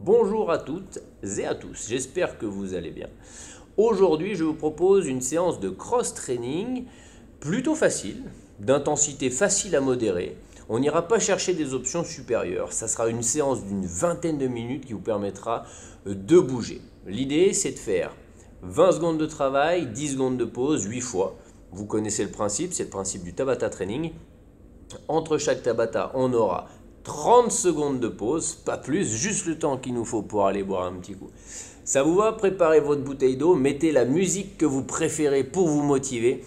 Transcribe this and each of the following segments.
Bonjour à toutes et à tous, j'espère que vous allez bien. Aujourd'hui, je vous propose une séance de cross-training plutôt facile, d'intensité facile à modérer. On n'ira pas chercher des options supérieures, ça sera une séance d'une vingtaine de minutes qui vous permettra de bouger. L'idée, c'est de faire 20 secondes de travail, 10 secondes de pause, 8 fois. Vous connaissez le principe, c'est le principe du Tabata Training. Entre chaque Tabata, on aura 30 secondes de pause, pas plus, juste le temps qu'il nous faut pour aller boire un petit coup. Ça vous va? Préparez votre bouteille d'eau, mettez la musique que vous préférez pour vous motiver.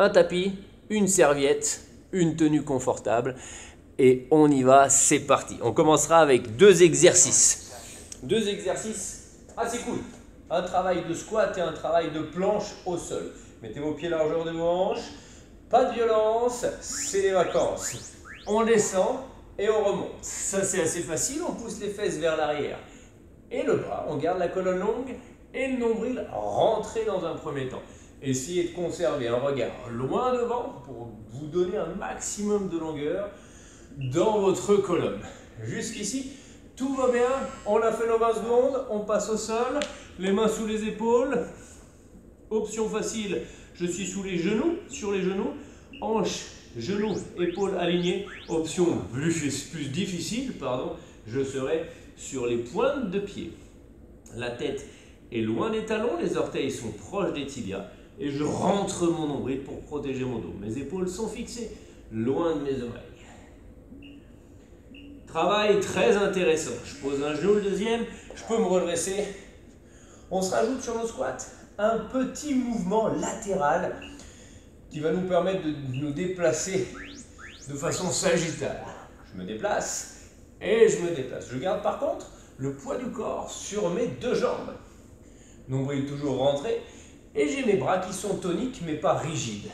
Un tapis, une serviette, une tenue confortable et on y va, c'est parti. On commencera avec deux exercices. Deux exercices assez cool. Un travail de squat et un travail de planche au sol. Mettez vos pieds largeur de vos hanches. Pas de violence, c'est les vacances. On descend et on remonte. Ça, c'est assez facile. On pousse les fesses vers l'arrière et le bras. On garde la colonne longue et le nombril rentré dans un premier temps. Essayez de conserver un regard loin devant pour vous donner un maximum de longueur dans votre colonne. Jusqu'ici, tout va bien. On a fait nos 20 secondes. On passe au sol. Les mains sous les épaules. Option facile, je suis sous les genoux, sur les genoux. Hanches, genoux, épaules alignées. Option plus difficile, je serai sur les pointes de pied. La tête est loin des talons, les orteils sont proches des tibias. Et je rentre mon nombril pour protéger mon dos. Mes épaules sont fixées loin de mes oreilles. Travail très intéressant. Je pose un genou, le deuxième. Je peux me redresser. On se rajoute sur nos squats un petit mouvement latéral qui va nous permettre de nous déplacer de façon sagittale. Je me déplace et je me déplace. Je garde par contre le poids du corps sur mes deux jambes. Nombril toujours rentré. Et j'ai mes bras qui sont toniques mais pas rigides.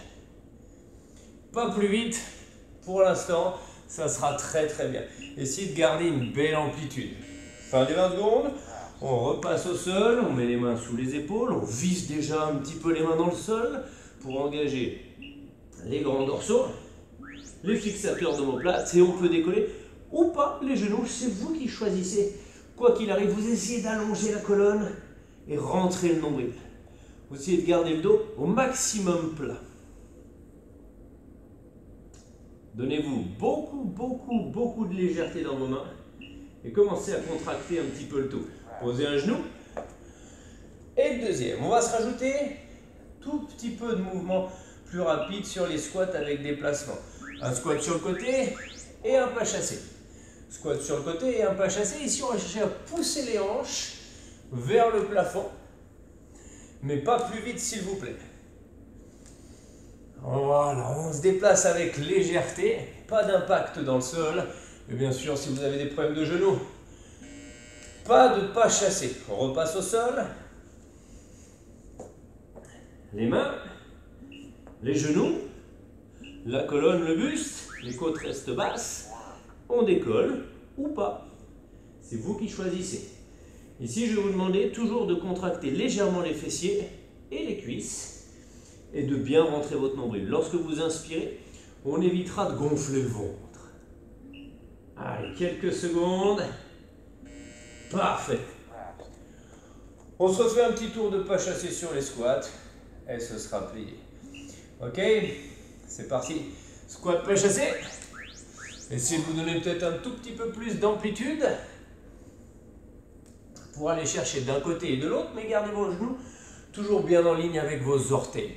Pas plus vite, pour l'instant, ça sera très très bien. Essayez de garder une belle amplitude. Fin des 20 secondes, on repasse au sol, on met les mains sous les épaules, on visse déjà un petit peu les mains dans le sol pour engager les grands dorsaux, les fixateurs d'omoplate et on peut décoller ou pas les genoux, c'est vous qui choisissez. Quoi qu'il arrive, vous essayez d'allonger la colonne et rentrer le nombril. Vous essayez de garder le dos au maximum plat. Donnez-vous beaucoup de légèreté dans vos mains et commencez à contracter un petit peu le tout. Posez un genou et le deuxième. On va se rajouter tout petit peu de mouvement plus rapide sur les squats avec des placements. Un squat sur le côté et un pas chassé. Squat sur le côté et un pas chassé. Ici, on va chercher à pousser les hanches vers le plafond. Mais pas plus vite s'il vous plaît. Voilà, on se déplace avec légèreté, pas d'impact dans le sol. Et bien sûr, si vous avez des problèmes de genoux, pas de pas chassé. On repasse au sol. Les mains, les genoux, la colonne, le buste, les côtes restent basses. On décolle ou pas. C'est vous qui choisissez. Ici, je vais vous demander toujours de contracter légèrement les fessiers et les cuisses et de bien rentrer votre nombril. Lorsque vous inspirez, on évitera de gonfler le ventre. Allez, quelques secondes. Parfait. On se refait un petit tour de pas chassé sur les squats et ce sera plié. Ok, c'est parti. Squat pas chassé. Essayez de vous donner peut-être un tout petit peu plus d'amplitude pour aller chercher d'un côté et de l'autre, mais gardez vos genoux toujours bien en ligne avec vos orteils.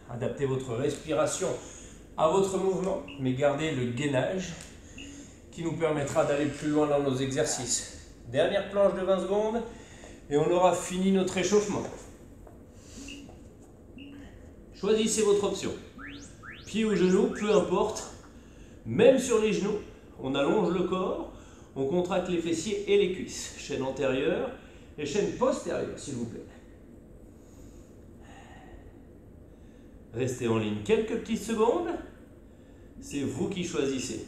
Adaptez votre respiration à votre mouvement, mais gardez le gainage qui nous permettra d'aller plus loin dans nos exercices. Dernière planche de 20 secondes et on aura fini notre échauffement. Choisissez votre option. Pied ou genou, peu importe. Même sur les genoux, on allonge le corps. On contracte les fessiers et les cuisses. Chaîne antérieure et chaîne postérieure, s'il vous plaît. Restez en ligne quelques petites secondes. C'est vous qui choisissez.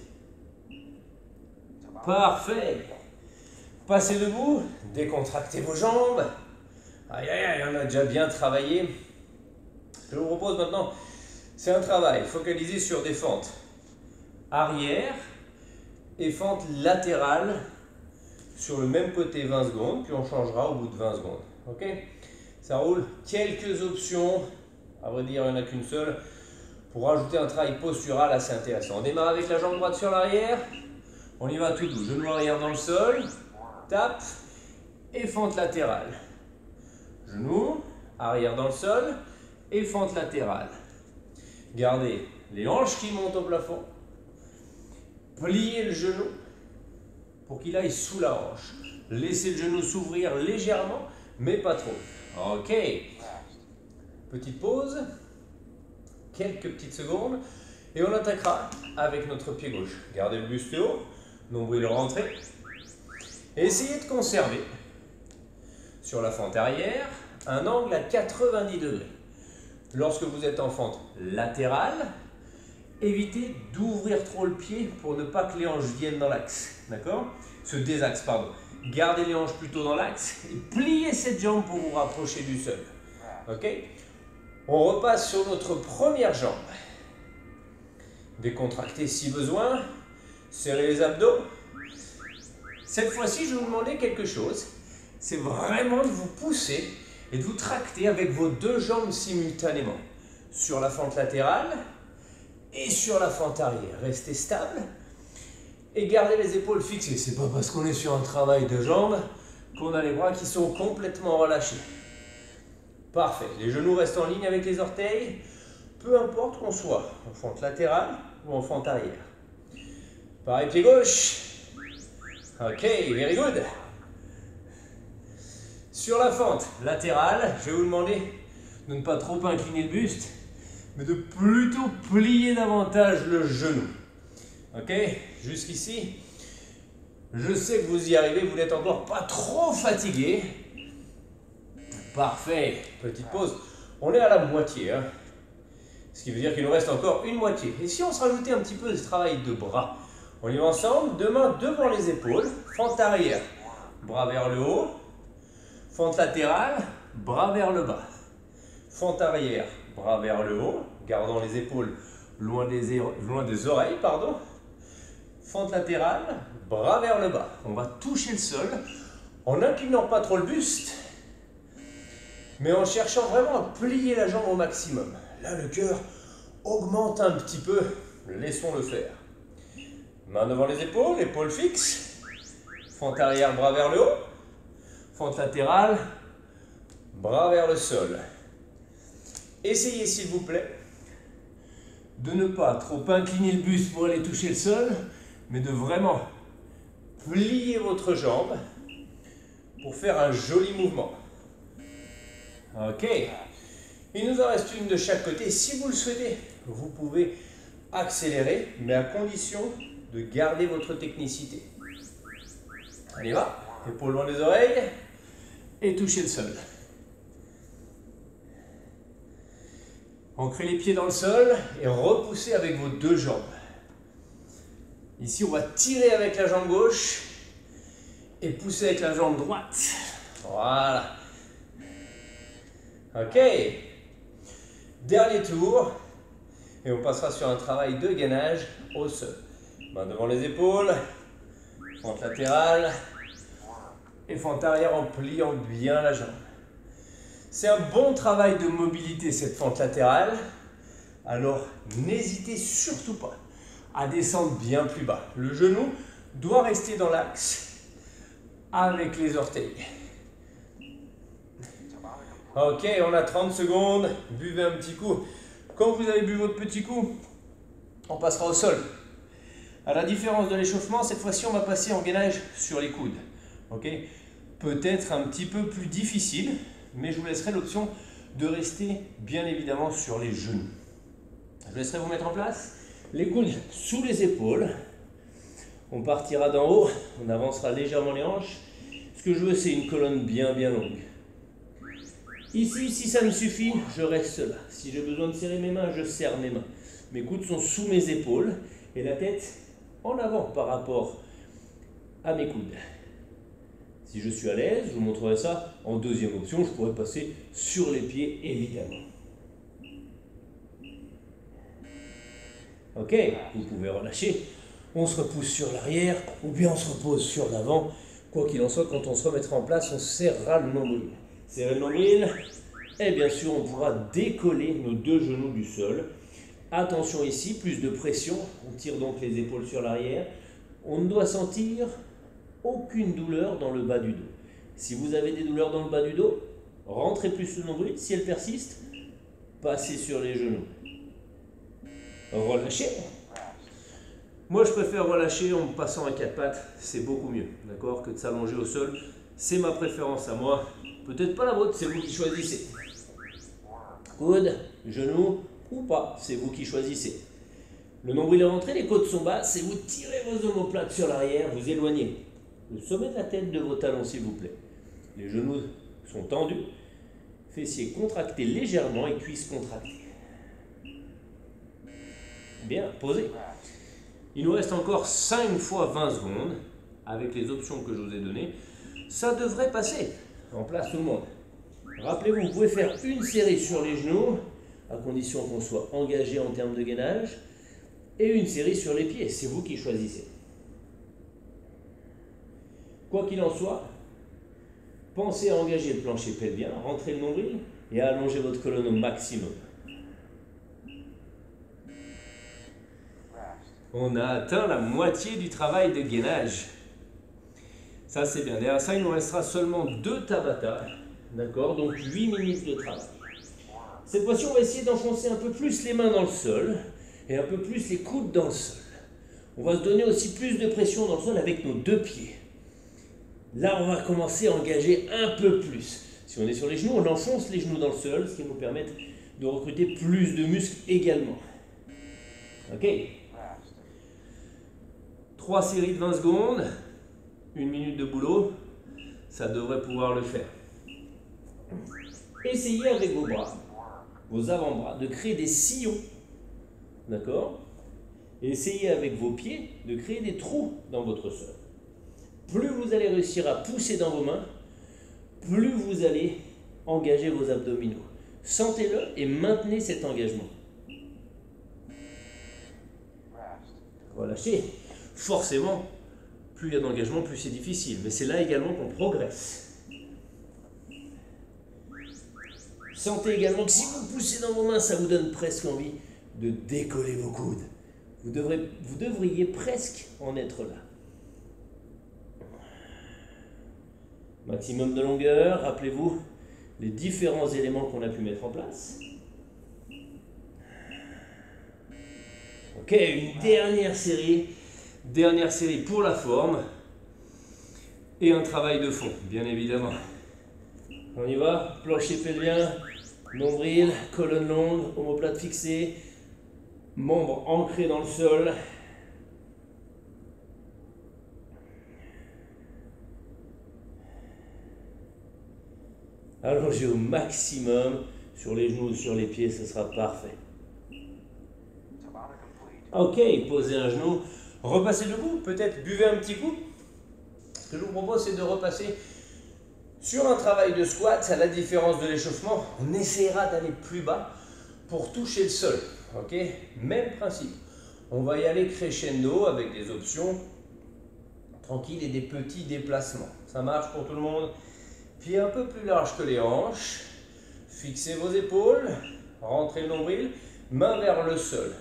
Parfait. Passez debout, décontractez vos jambes. Aïe, aïe, aïe, on a déjà bien travaillé. Je vous propose maintenant, c'est un travail focalisé sur des fentes arrière et fente latérale sur le même côté 20 secondes, puis on changera au bout de 20 secondes. Ok? Ça roule. Quelques options, à vrai dire, il n'y en a qu'une seule, pour ajouter un travail postural assez intéressant. On démarre avec la jambe droite sur l'arrière, on y va tout doux, genou arrière dans le sol, tape et fente latérale. Genou, arrière dans le sol et fente latérale. Gardez les hanches qui montent au plafond, pliez le genou pour qu'il aille sous la hanche. Laissez le genou s'ouvrir légèrement, mais pas trop. Ok. Petite pause, quelques petites secondes, et on attaquera avec notre pied gauche. Gardez le buste haut, nombril rentré. Et essayez de conserver sur la fente arrière un angle à 90 degrés. Lorsque vous êtes en fente latérale, évitez d'ouvrir trop le pied pour ne pas que les hanches viennent dans l'axe. D'accord? Se désaxe, pardon. Gardez les hanches plutôt dans l'axe et pliez cette jambe pour vous rapprocher du sol. Ok? On repasse sur notre première jambe. Décontractez si besoin. Serrez les abdos. Cette fois-ci, je vais vous demander quelque chose. C'est vraiment de vous pousser et de vous tracter avec vos deux jambes simultanément. Sur la fente latérale et sur la fente arrière. Restez stable et gardez les épaules fixées. C'est pas parce qu'on est sur un travail de jambes qu'on a les bras qui sont complètement relâchés. Parfait. Les genoux restent en ligne avec les orteils, peu importe qu'on soit en fente latérale ou en fente arrière. Pareil, pied gauche. Ok, very good. Sur la fente latérale, je vais vous demander de ne pas trop incliner le buste, mais de plutôt plier davantage le genou. Ok, jusqu'ici, je sais que vous y arrivez, vous n'êtes encore pas trop fatigué. Parfait, petite pause. On est à la moitié, hein. Ce qui veut dire qu'il nous reste encore une moitié. Et si on se rajoutait un petit peu de travail de bras? On y va ensemble, deux mains devant les épaules, fente arrière, bras vers le haut, fente latérale, bras vers le bas. Fente arrière, bras vers le haut, gardant les épaules loin des oreilles, pardon. Fente latérale, bras vers le bas. On va toucher le sol en n'inclinant pas trop le buste, mais en cherchant vraiment à plier la jambe au maximum. Là, le cœur augmente un petit peu, laissons-le faire. Main devant les épaules, épaules fixes. Fente arrière, bras vers le haut. Fente latérale, bras vers le sol. Essayez, s'il vous plaît, de ne pas trop incliner le buste pour aller toucher le sol, mais de vraiment plier votre jambe pour faire un joli mouvement. Ok. Il nous en reste une de chaque côté. Si vous le souhaitez, vous pouvez accélérer, mais à condition de garder votre technicité. On y va. Épaules loin des oreilles et touchez le sol. Ancrez les pieds dans le sol et repoussez avec vos deux jambes. Ici, on va tirer avec la jambe gauche et pousser avec la jambe droite. Voilà. Ok. Dernier tour. Et on passera sur un travail de gainage au sol. Main devant les épaules. Fente latérale. Et fente arrière en pliant bien la jambe. C'est un bon travail de mobilité cette fente latérale. Alors n'hésitez surtout pas à descendre bien plus bas. Le genou doit rester dans l'axe avec les orteils. Ok, on a 30 secondes. Buvez un petit coup. Quand vous avez bu votre petit coup, on passera au sol. À la différence de l'échauffement, cette fois-ci, on va passer en gainage sur les coudes. Ok, peut-être un petit peu plus difficile, mais je vous laisserai l'option de rester bien évidemment sur les genoux. Je vous laisserai vous mettre en place. Les coudes sous les épaules. On partira d'en haut, on avancera légèrement les hanches. Ce que je veux, c'est une colonne bien longue. Ici, si ça me suffit, je reste là. Si j'ai besoin de serrer mes mains, je serre mes mains. Mes coudes sont sous mes épaules et la tête en avant par rapport à mes coudes. Si je suis à l'aise, je vous montrerai ça en deuxième option. Je pourrais passer sur les pieds, évidemment. Ok, vous pouvez relâcher on se repousse sur l'arrière, ou bien on se repose sur l'avant. Quoi qu'il en soit, quand on se remettra en place, on serrera le nombril. Serrer le nombril, et bien sûr, on pourra décoller nos deux genoux du sol. Attention ici, plus de pression, on tire donc les épaules sur l'arrière. On ne doit sentir aucune douleur dans le bas du dos. Si vous avez des douleurs dans le bas du dos, rentrez plus le nombril. Si elles persistent, passez sur les genoux. Relâchez. Moi, je préfère relâcher en me passant à quatre pattes, c'est beaucoup mieux, d'accord, que de s'allonger au sol. C'est ma préférence à moi. Peut-être pas la vôtre, c'est vous qui choisissez. Coude, genou ou pas, c'est vous qui choisissez. Le nombril est rentré, les côtes sont basses et vous tirez vos omoplates sur l'arrière, vous éloignez le sommet de la tête de vos talons s'il vous plaît. Les genoux sont tendus, fessiers contractés légèrement et cuisses contractées. Bien, posez. Il nous reste encore 5 fois 20 secondes avec les options que je vous ai données. Ça devrait passer. En place tout le monde. Rappelez-vous, vous pouvez faire une série sur les genoux, à condition qu'on soit engagé en termes de gainage, et une série sur les pieds. C'est vous qui choisissez. Quoi qu'il en soit, pensez à engager le plancher pelvien, rentrez le nombril et à allonger votre colonne au maximum. On a atteint la moitié du travail de gainage. Ça, c'est bien. Derrière ça, il nous restera seulement 2 Tabata. D'accord? Donc 8 minutes de travail. Cette fois-ci, on va essayer d'enfoncer un peu plus les mains dans le sol et un peu plus les coudes dans le sol. On va se donner aussi plus de pression dans le sol avec nos 2 pieds. Là, on va commencer à engager un peu plus. Si on est sur les genoux, on enfonce les genoux dans le sol, ce qui nous permet de recruter plus de muscles également. Ok? 3 séries de 20 secondes, 1 minute de boulot, ça devrait pouvoir le faire. Essayez avec vos bras, vos avant-bras, de créer des sillons, d'accord? Et essayez avec vos pieds de créer des trous dans votre sol. Plus vous allez réussir à pousser dans vos mains, plus vous allez engager vos abdominaux. Sentez-le et maintenez cet engagement. Relâchez. Forcément, plus il y a d'engagement, plus c'est difficile. Mais c'est là également qu'on progresse. Sentez également que si vous poussez dans vos mains, ça vous donne presque envie de décoller vos coudes. Vous devriez presque en être là. Maximum de longueur, rappelez-vous les différents éléments qu'on a pu mettre en place. Ok, une dernière série pour la forme et un travail de fond, bien évidemment. On y va, plancher pelvien, nombril, colonne longue, omoplate fixée, membres ancrés dans le sol. Allongez au maximum sur les genoux ou sur les pieds, ce sera parfait. Ok, posez un genou, repassez debout, peut-être buvez un petit coup. Ce que je vous propose, c'est de repasser sur un travail de squat. À la différence de l'échauffement, on essaiera d'aller plus bas pour toucher le sol. Ok, même principe. On va y aller crescendo avec des options tranquilles et des petits déplacements. Ça marche pour tout le monde. Pieds un peu plus larges que les hanches. Fixez vos épaules, rentrez le nombril, main vers le sol.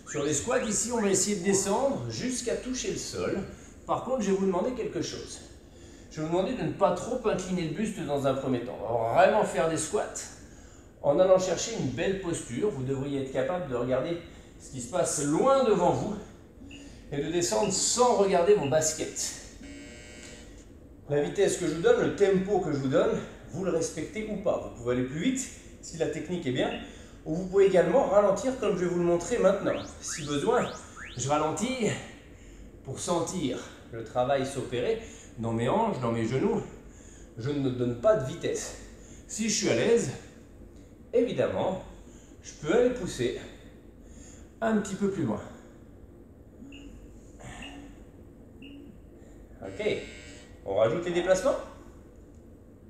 Sur les squats, ici, on va essayer de descendre jusqu'à toucher le sol. Par contre, je vais vous demander quelque chose. Je vais vous demander de ne pas trop incliner le buste dans un premier temps. On va vraiment faire des squats en allant chercher une belle posture. Vous devriez être capable de regarder ce qui se passe loin devant vous et de descendre sans regarder vos baskets. La vitesse que je vous donne, le tempo que je vous donne, vous le respectez ou pas. Vous pouvez aller plus vite si la technique est bien. Ou vous pouvez également ralentir comme je vais vous le montrer maintenant. Si besoin, je ralentis pour sentir le travail s'opérer dans mes hanches, dans mes genoux. Je ne donne pas de vitesse. Si je suis à l'aise, évidemment, je peux aller pousser un petit peu plus loin. Ok, on rajoute les déplacements.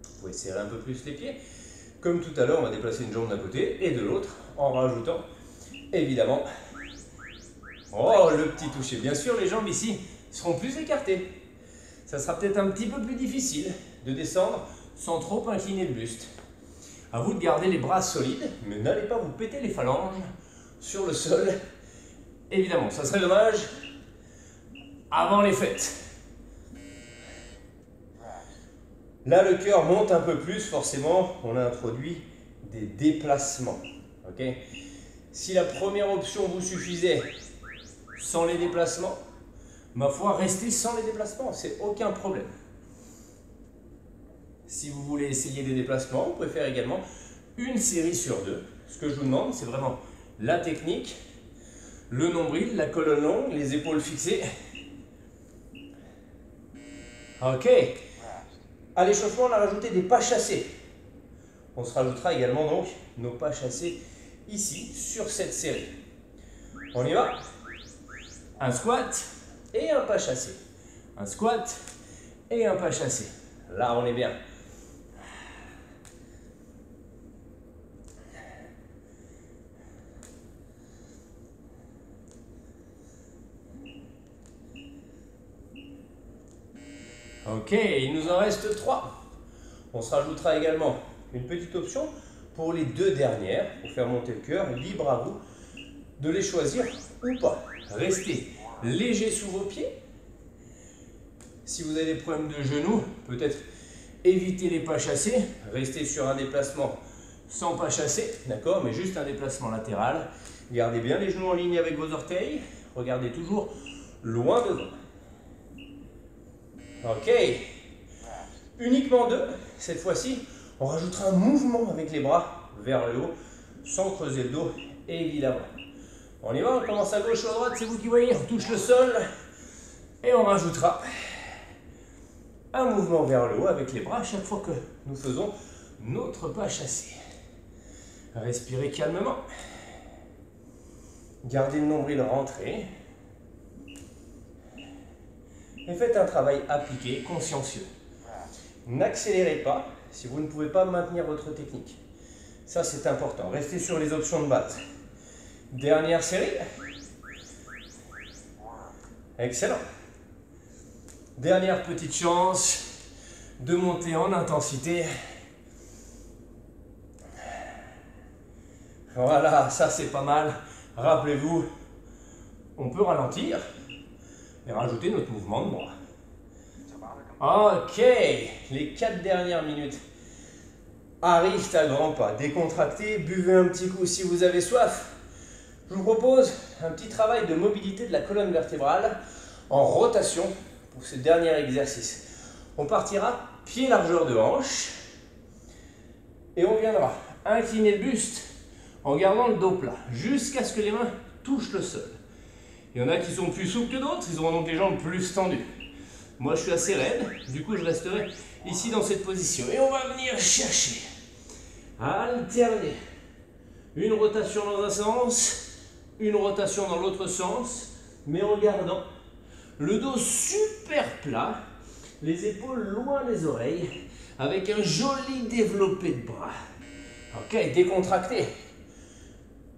Vous pouvez serrer un peu plus les pieds. Comme tout à l'heure, on va déplacer une jambe d'un côté et de l'autre en rajoutant évidemment Oh, le petit toucher. Bien sûr, les jambes ici seront plus écartées. Ça sera peut-être un petit peu plus difficile de descendre sans trop incliner le buste. À vous de garder les bras solides, mais n'allez pas vous péter les phalanges sur le sol. Évidemment, ça serait dommage avant les fêtes. Là, le cœur monte un peu plus, forcément, on a introduit des déplacements. Okay, si la première option vous suffisait sans les déplacements, ma foi, restez sans les déplacements, c'est aucun problème. Si vous voulez essayer des déplacements, vous pouvez faire également une série sur 2. Ce que je vous demande, c'est vraiment la technique, le nombril, la colonne longue, les épaules fixées. Ok. À l'échauffement, on a rajouté des pas chassés. On se rajoutera également donc nos pas chassés ici, sur cette série. On y va. Un squat et un pas chassé. Un squat et un pas chassé. Là, on est bien. Ok, il nous en reste 3. On se rajoutera également une petite option pour les 2 dernières, pour faire monter le cœur. Libre à vous de les choisir ou pas. Restez léger sous vos pieds. Si vous avez des problèmes de genoux, peut-être évitez les pas chassés. Restez sur un déplacement sans pas chassé, d'accord, mais juste un déplacement latéral. Gardez bien les genoux en ligne avec vos orteils. Regardez toujours loin devant. Ok, uniquement 2. Cette fois-ci, on rajoutera un mouvement avec les bras vers le haut, sans creuser le dos, évidemment. On y va, on commence à gauche ou à droite, c'est vous qui voyez. On touche le sol et on rajoutera un mouvement vers le haut avec les bras chaque fois que nous faisons notre pas chassé. Respirez calmement. Gardez le nombril rentré. Et faites un travail appliqué, consciencieux. N'accélérez pas si vous ne pouvez pas maintenir votre technique. Ça, c'est important. Restez sur les options de base. Dernière série. Excellent. Dernière petite chance de monter en intensité. Voilà, ça c'est pas mal. Rappelez-vous, on peut ralentir et rajouter notre mouvement de bras. Ok, les 4 dernières minutes arrivent à grands pas. Décontractez, buvez un petit coup si vous avez soif. Je vous propose un petit travail de mobilité de la colonne vertébrale en rotation pour ce dernier exercice. On partira pied largeur de hanche et on viendra incliner le buste en gardant le dos plat jusqu'à ce que les mains touchent le sol. Il y en a qui sont plus souples que d'autres, ils auront donc les jambes plus tendues. Moi, je suis assez raide, du coup, je resterai ici dans cette position. Et on va venir chercher, alterner une rotation dans un sens, une rotation dans l'autre sens, mais en gardant le dos super plat, les épaules loin des oreilles, avec un joli développé de bras. Ok, décontracté.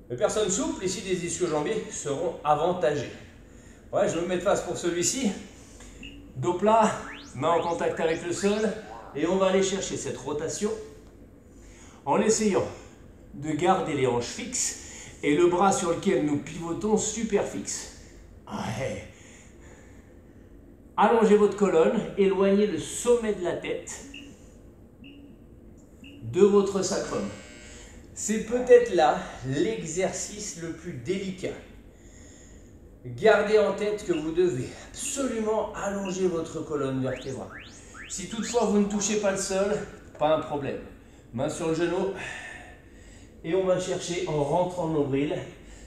Les personnes souples, ici des ischio-jambiers, seront avantagées. Ouais, je vais me mettre face pour celui-ci. Dos plat, main en contact avec le sol. Et on va aller chercher cette rotation en essayant de garder les hanches fixes et le bras sur lequel nous pivotons super fixe. Ouais. Allongez votre colonne, éloignez le sommet de la tête de votre sacrum. C'est peut-être là l'exercice le plus délicat. Gardez en tête que vous devez absolument allonger votre colonne vertébrale. Si toutefois vous ne touchez pas le sol, pas un problème. Main sur le genou et on va chercher en rentrant le nombril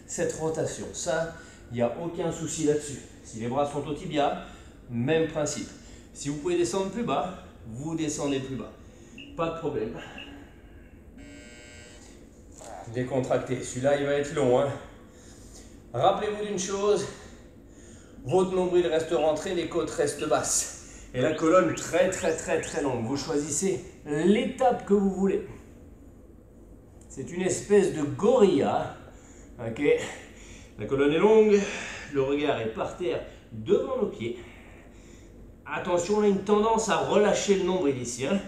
cette rotation. Ça, il n'y a aucun souci là-dessus. Si les bras sont au tibia, même principe. Si vous pouvez descendre plus bas, vous descendez plus bas. Pas de problème. Décontracté. Celui-là, il va être long. Rappelez-vous d'une chose, votre nombril reste rentré, les côtes restent basses. Et la colonne très longue. Vous choisissez l'étape que vous voulez. C'est une espèce de gorilla. Ok. La colonne est longue, Le regard est par terre devant nos pieds. Attention, on a une tendance à relâcher le nombril ici. Hein.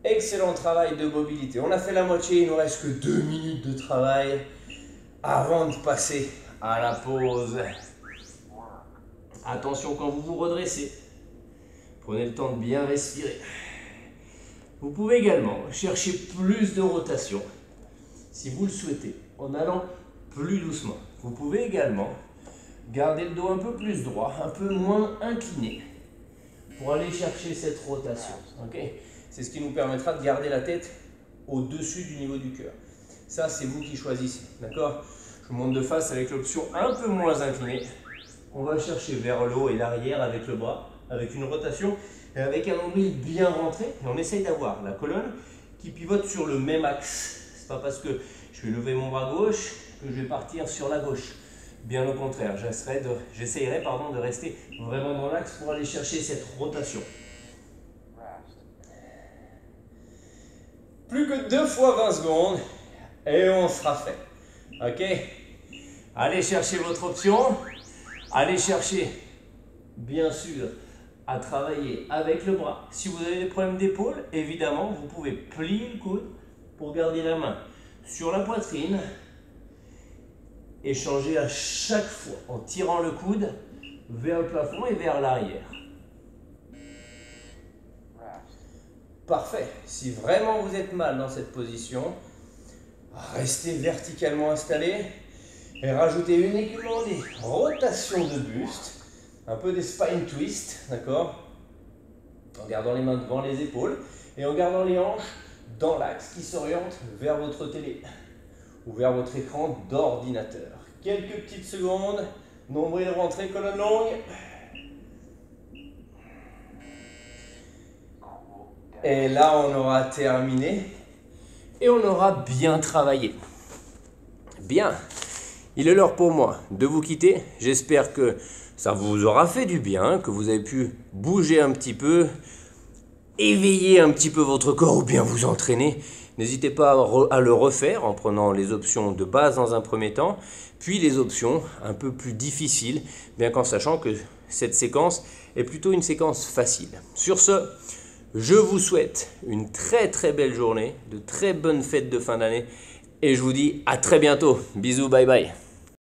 Excellent travail de mobilité. On a fait la moitié, il nous reste que 2 minutes de travail avant de passer à la pause. Attention quand vous vous redressez. Prenez le temps de bien respirer. Vous pouvez également chercher plus de rotation si vous le souhaitez en allant plus doucement. Vous pouvez également garder le dos un peu plus droit, un peu moins incliné pour aller chercher cette rotation. Okay, c'est ce qui nous permettra de garder la tête au-dessus du niveau du cœur. Ça, c'est vous qui choisissez. D'accord? Je vous montre de face avec l'option un peu moins inclinée. On va chercher vers le haut et l'arrière avec le bras, avec une rotation et avec un nombril bien rentré. Et on essaye d'avoir la colonne qui pivote sur le même axe. C'est pas parce que je vais lever mon bras gauche que je vais partir sur la gauche. Bien au contraire, j'essayerai de rester vraiment dans l'axe pour aller chercher cette rotation. Plus que 2 fois 20 secondes et on sera fait. Ok? Allez chercher votre option. Allez chercher, bien sûr, à travailler avec le bras. Si vous avez des problèmes d'épaule, évidemment, vous pouvez plier le coude pour garder la main sur la poitrine et changer à chaque fois en tirant le coude vers le plafond et vers l'arrière. Parfait. Si vraiment vous êtes mal dans cette position, restez verticalement installé et rajoutez uniquement des rotations de buste, un peu des spine twists, d'accord? En gardant les mains devant les épaules et en gardant les hanches dans l'axe qui s'oriente vers votre télé ou vers votre écran d'ordinateur. Quelques petites secondes, nombril rentré, colonne longue. Et là, on aura terminé et on aura bien travaillé. Bien, il est l'heure pour moi de vous quitter. J'espère que ça vous aura fait du bien, que vous avez pu bouger un petit peu, éveiller un petit peu votre corps ou bien vous entraîner. N'hésitez pas à le refaire en prenant les options de base dans un premier temps, puis les options un peu plus difficiles, bien qu'en sachant que cette séquence est plutôt une séquence facile. Sur ce, je vous souhaite une très très belle journée, de très bonnes fêtes de fin d'année et je vous dis à très bientôt. Bisous, bye bye.